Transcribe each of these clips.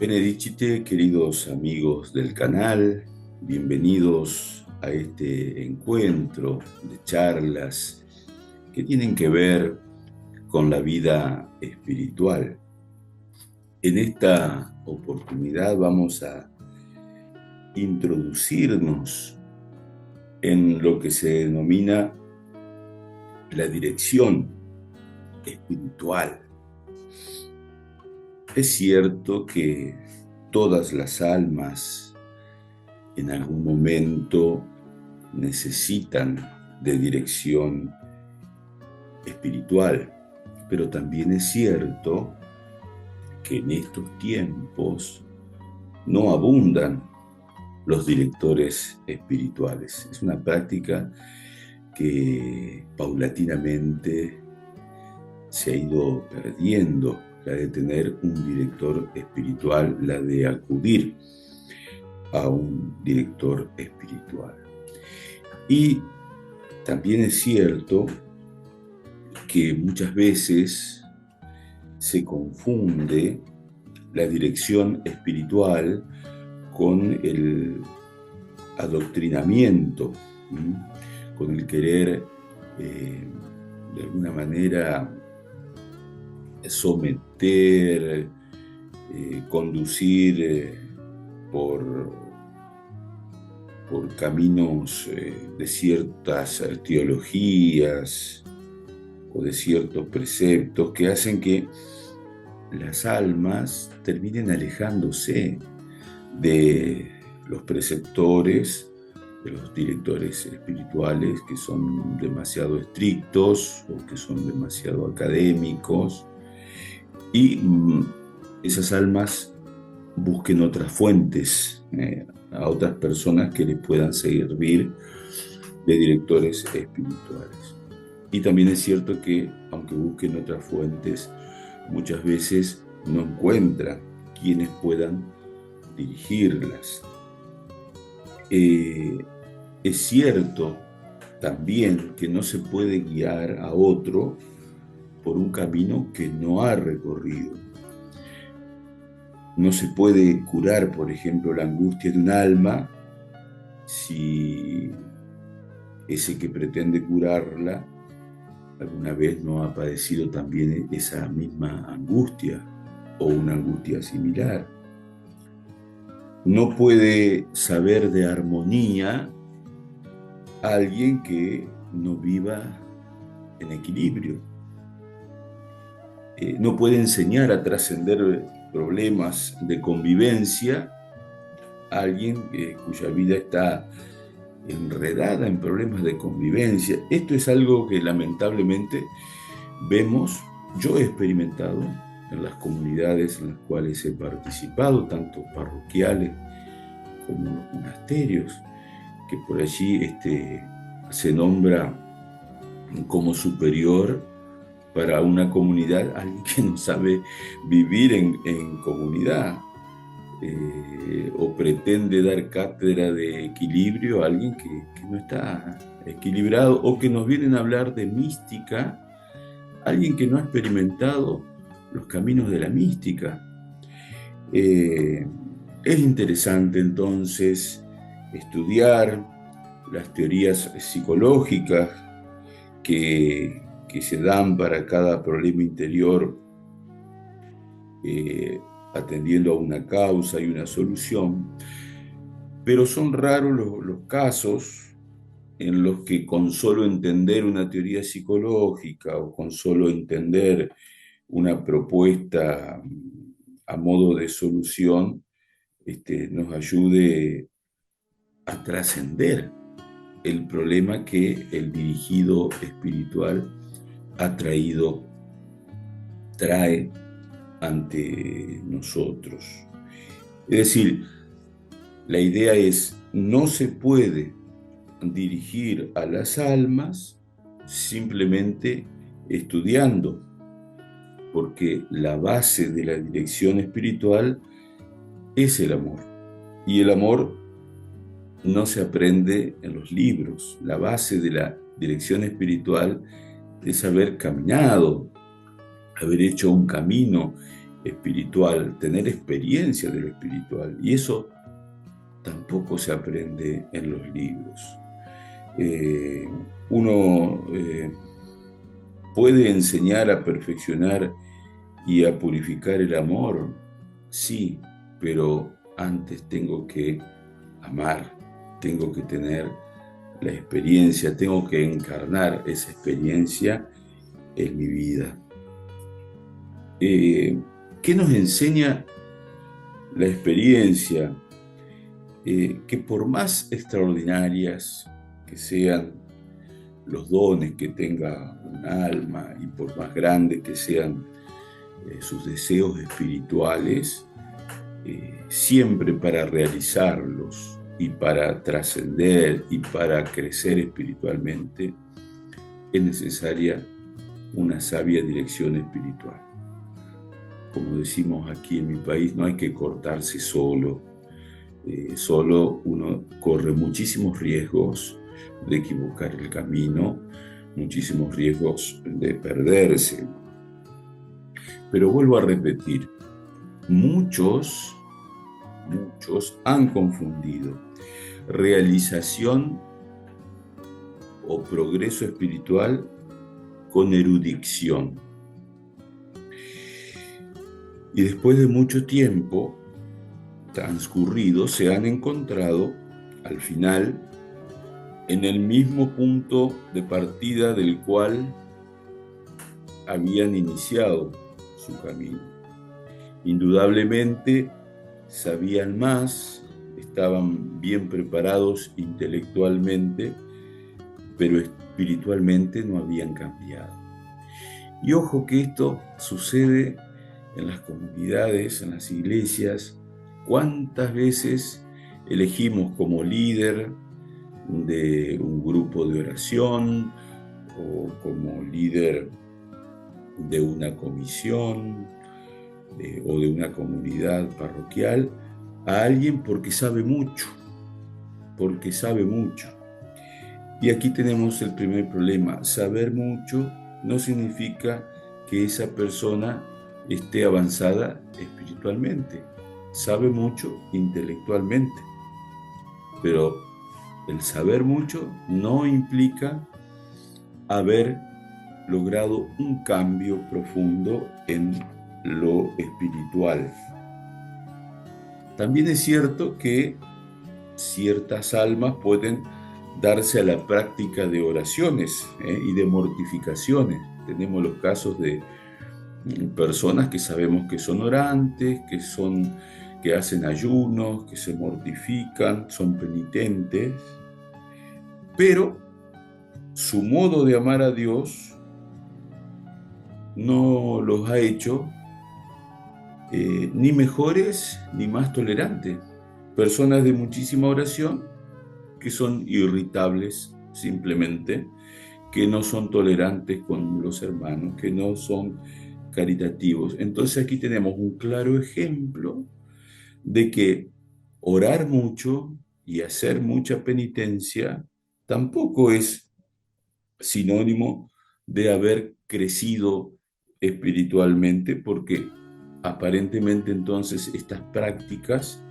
Benedicite, queridos amigos del canal, bienvenidos a este encuentro de charlas que tienen que ver con la vida espiritual. En esta oportunidad vamos a introducirnos en lo que se denomina la dirección espiritual. Es cierto que todas las almas en algún momento necesitan de dirección espiritual, pero también es cierto que en estos tiempos no abundan los directores espirituales. Es una práctica que paulatinamente se ha ido perdiendo, la de tener un director espiritual, la de acudir a un director espiritual. Y también es cierto que muchas veces se confunde la dirección espiritual con el adoctrinamiento, con el querer de alguna manera someter, conducir por caminos de ciertas teologías o de ciertos preceptos que hacen que las almas terminen alejándose de los preceptores, de los directores espirituales que son demasiado estrictos o que son demasiado académicos, y esas almas busquen otras fuentes, a otras personas que les puedan servir de directores espirituales. Y también es cierto que, aunque busquen otras fuentes, muchas veces no encuentran quienes puedan dirigirlas. Es cierto también que no se puede guiar a otro por un camino que no ha recorrido. No se puede curar, por ejemplo, la angustia de un alma si ese que pretende curarla alguna vez no ha padecido también esa misma angustia o una angustia similar. No puede saber de armonía alguien que no viva en equilibrio. No puede enseñar a trascender problemas de convivencia a alguien cuya vida está enredada en problemas de convivencia. Esto es algo que lamentablemente vemos, yo he experimentado en las comunidades en las cuales he participado, tanto parroquiales como en los monasterios, que por allí se nombra como superior para una comunidad alguien que no sabe vivir en comunidad, o pretende dar cátedra de equilibrio a alguien que no está equilibrado, o que nos vienen a hablar de mística, alguien que no ha experimentado los caminos de la mística. Es interesante entonces estudiar las teorías psicológicas que se dan para cada problema interior, atendiendo a una causa y una solución, pero son raros los casos en los que con solo entender una teoría psicológica o con solo entender una propuesta a modo de solución nos ayude a trascender el problema que el dirigido espiritual trae ante nosotros. Es decir, la idea es, no se puede dirigir a las almas simplemente estudiando, porque la base de la dirección espiritual es el amor, y el amor no se aprende en los libros. La base de la dirección espiritual es haber caminado, haber hecho un camino espiritual, tener experiencia de lo espiritual. Y eso tampoco se aprende en los libros. Eh, uno puede enseñar a perfeccionar y a purificar el amor, sí, pero antes tengo que amar, tengo que tener la experiencia, tengo que encarnar esa experiencia en mi vida. ¿Qué nos enseña la experiencia? Que por más extraordinarias que sean los dones que tenga un alma y por más grandes que sean sus deseos espirituales, siempre para realizarlos y para trascender y para crecer espiritualmente, es necesaria una sabia dirección espiritual. Como decimos aquí en mi país, no hay que cortarse solo. Solo uno corre muchísimos riesgos de equivocar el camino, muchísimos riesgos de perderse. Pero vuelvo a repetir, muchos han confundido realización o progreso espiritual con erudición. Y después de mucho tiempo transcurrido, se han encontrado al final en el mismo punto de partida del cual habían iniciado su camino. Indudablemente sabían más, estaban bien preparados intelectualmente, pero espiritualmente no habían cambiado. Y ojo que esto sucede en las comunidades, en las iglesias. ¿Cuántas veces elegimos como líder de un grupo de oración o como líder de una comisión o de una comunidad parroquial a alguien porque sabe mucho? Porque sabe mucho. Y aquí tenemos el primer problema. Saber mucho no significa que esa persona esté avanzada espiritualmente. Sabe mucho intelectualmente, pero el saber mucho no implica haber logrado un cambio profundo en lo espiritual. También es cierto que ciertas almas pueden darse a la práctica de oraciones y de mortificaciones. Tenemos los casos de personas que sabemos que son orantes, que hacen ayunos, que se mortifican, son penitentes, pero su modo de amar a Dios no los ha hecho ni mejores ni más tolerantes. Personas de muchísima oración que son irritables simplemente, que no son tolerantes con los hermanos, que no son caritativos. Entonces aquí tenemos un claro ejemplo de que orar mucho y hacer mucha penitencia tampoco es sinónimo de haber crecido espiritualmente, porque aparentemente entonces estas prácticas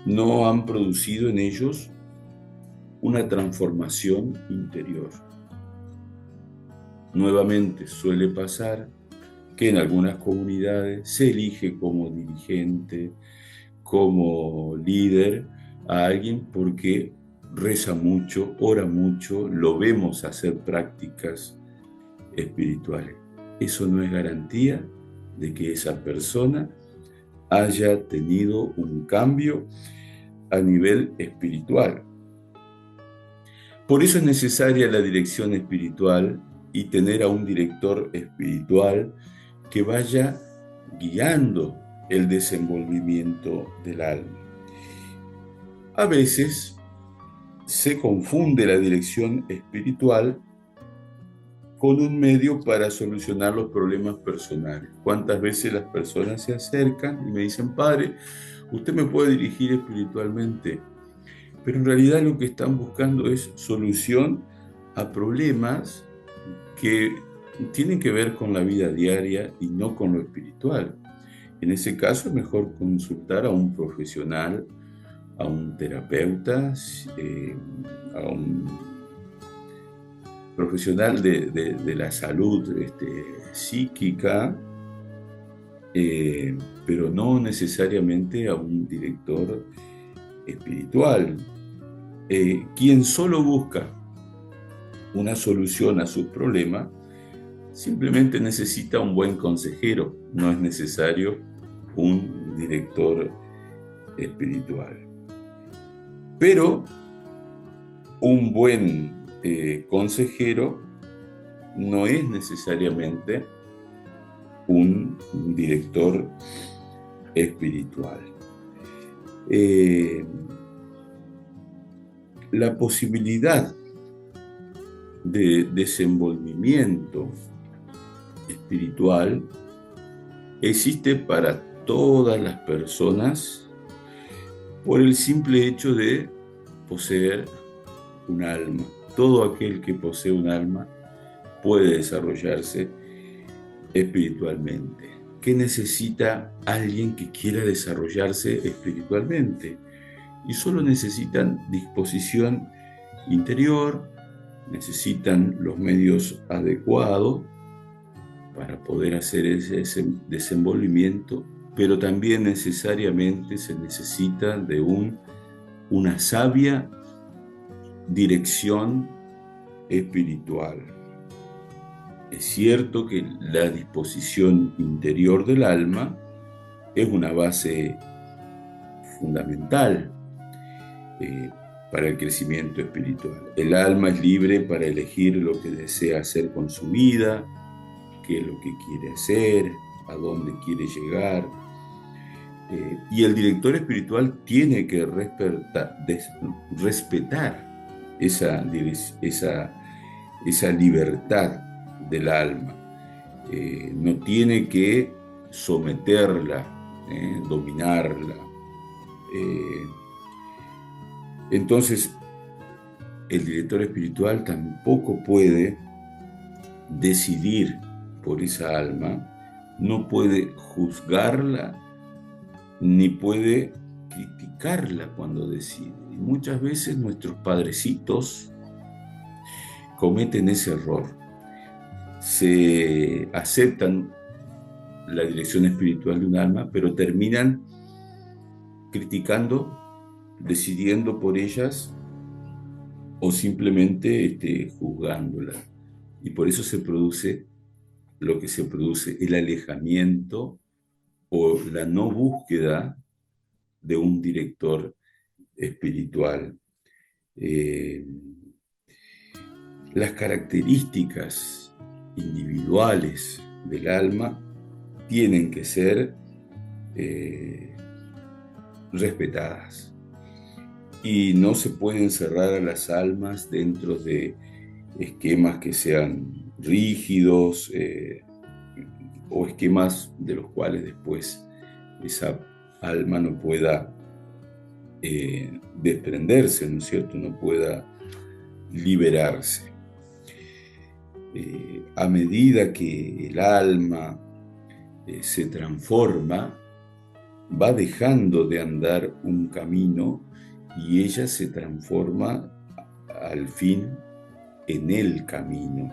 no han producido en ellos una transformación interior. Nuevamente suele pasar que en algunas comunidades se elige como dirigente, como líder a alguien porque reza mucho, ora mucho, lo vemos hacer prácticas espirituales. Eso no es garantía de que esa persona haya tenido un cambio a nivel espiritual. Por eso es necesaria la dirección espiritual y tener a un director espiritual que vaya guiando el desenvolvimiento del alma. A veces se confunde la dirección espiritual con un medio para solucionar los problemas personales. ¿Cuántas veces las personas se acercan y me dicen, padre, usted me puede dirigir espiritualmente? Pero en realidad lo que están buscando es solución a problemas que tienen que ver con la vida diaria y no con lo espiritual. En ese caso es mejor consultar a un profesional, a un terapeuta, a un profesional de la salud psíquica, pero no necesariamente a un director espiritual, quien solo busca una solución a sus problemas. Simplemente necesita un buen consejero, no es necesario un director espiritual. Pero un buen consejero no es necesariamente un director espiritual. La posibilidad de desenvolvimiento espiritual existe para todas las personas por el simple hecho de poseer un alma. Todo aquel que posee un alma puede desarrollarse espiritualmente. ¿Qué necesita alguien que quiera desarrollarse espiritualmente? Y solo necesitan disposición interior, necesitan los medios adecuados para poder hacer ese desenvolvimiento, pero también necesariamente se necesita de una sabia dirección espiritual. Es cierto que la disposición interior del alma es una base fundamental para el crecimiento espiritual. El alma es libre para elegir lo que desea hacer con su vida, qué es lo que quiere hacer, a dónde quiere llegar. Y el director espiritual tiene que respetar esa libertad del alma. No tiene que someterla, dominarla. Entonces, el director espiritual tampoco puede decidir por esa alma, no puede juzgarla, ni puede criticarla cuando decide. Y muchas veces nuestros padrecitos cometen ese error. Se aceptan la dirección espiritual de un alma, pero terminan criticando, decidiendo por ellas o simplemente juzgándola. Y por eso se produce lo que se produce, el alejamiento o la no búsqueda de un director espiritual. Las características individuales del alma tienen que ser respetadas y no se pueden cerrar a las almas dentro de esquemas que sean rígidos o esquemas de los cuales después esa alma no pueda desprenderse, ¿no es cierto? No pueda liberarse. A medida que el alma se transforma, va dejando de andar un camino y ella se transforma al fin en el camino.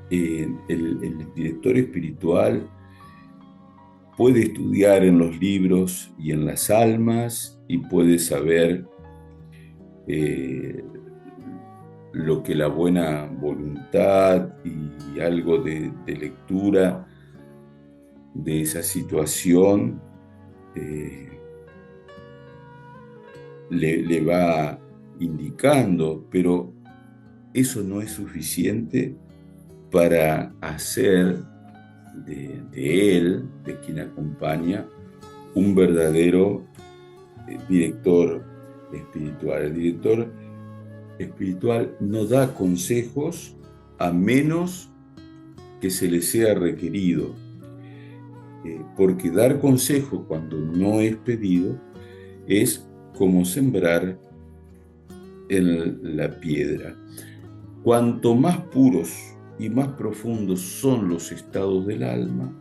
El director espiritual puede estudiar en los libros y en las almas y puede saber lo que la buena voluntad y algo de lectura de esa situación le va indicando, pero eso no es suficiente para hacer de él, de quien acompaña, un verdadero director espiritual. El director espiritual no da consejos a menos que se le sea requerido, porque dar consejo cuando no es pedido es como sembrar en la piedra. Cuanto más puros y más profundos son los estados del alma,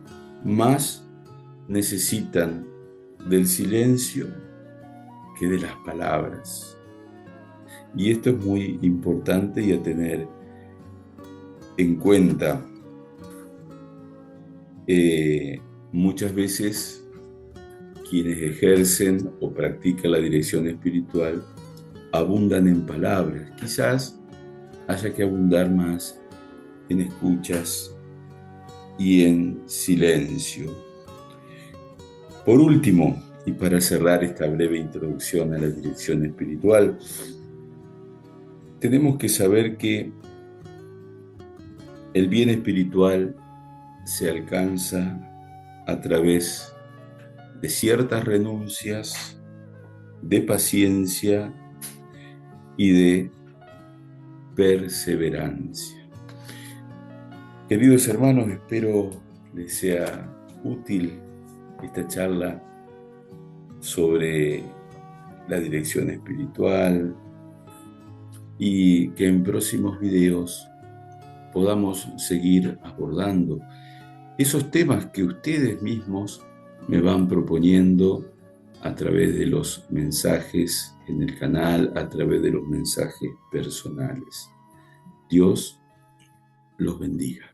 más necesitan del silencio que de las palabras. Y esto es muy importante y a tener en cuenta. Muchas veces quienes ejercen o practican la dirección espiritual abundan en palabras. Quizás haya que abundar más en escuchas y en silencio. Por último, y para cerrar esta breve introducción a la dirección espiritual, tenemos que saber que el bien espiritual se alcanza a través de ciertas renuncias, de paciencia y de perseverancia. Queridos hermanos, espero les sea útil esta charla sobre la dirección espiritual y que en próximos videos podamos seguir abordando esos temas que ustedes mismos me van proponiendo a través de los mensajes en el canal, a través de los mensajes personales. Dios los bendiga.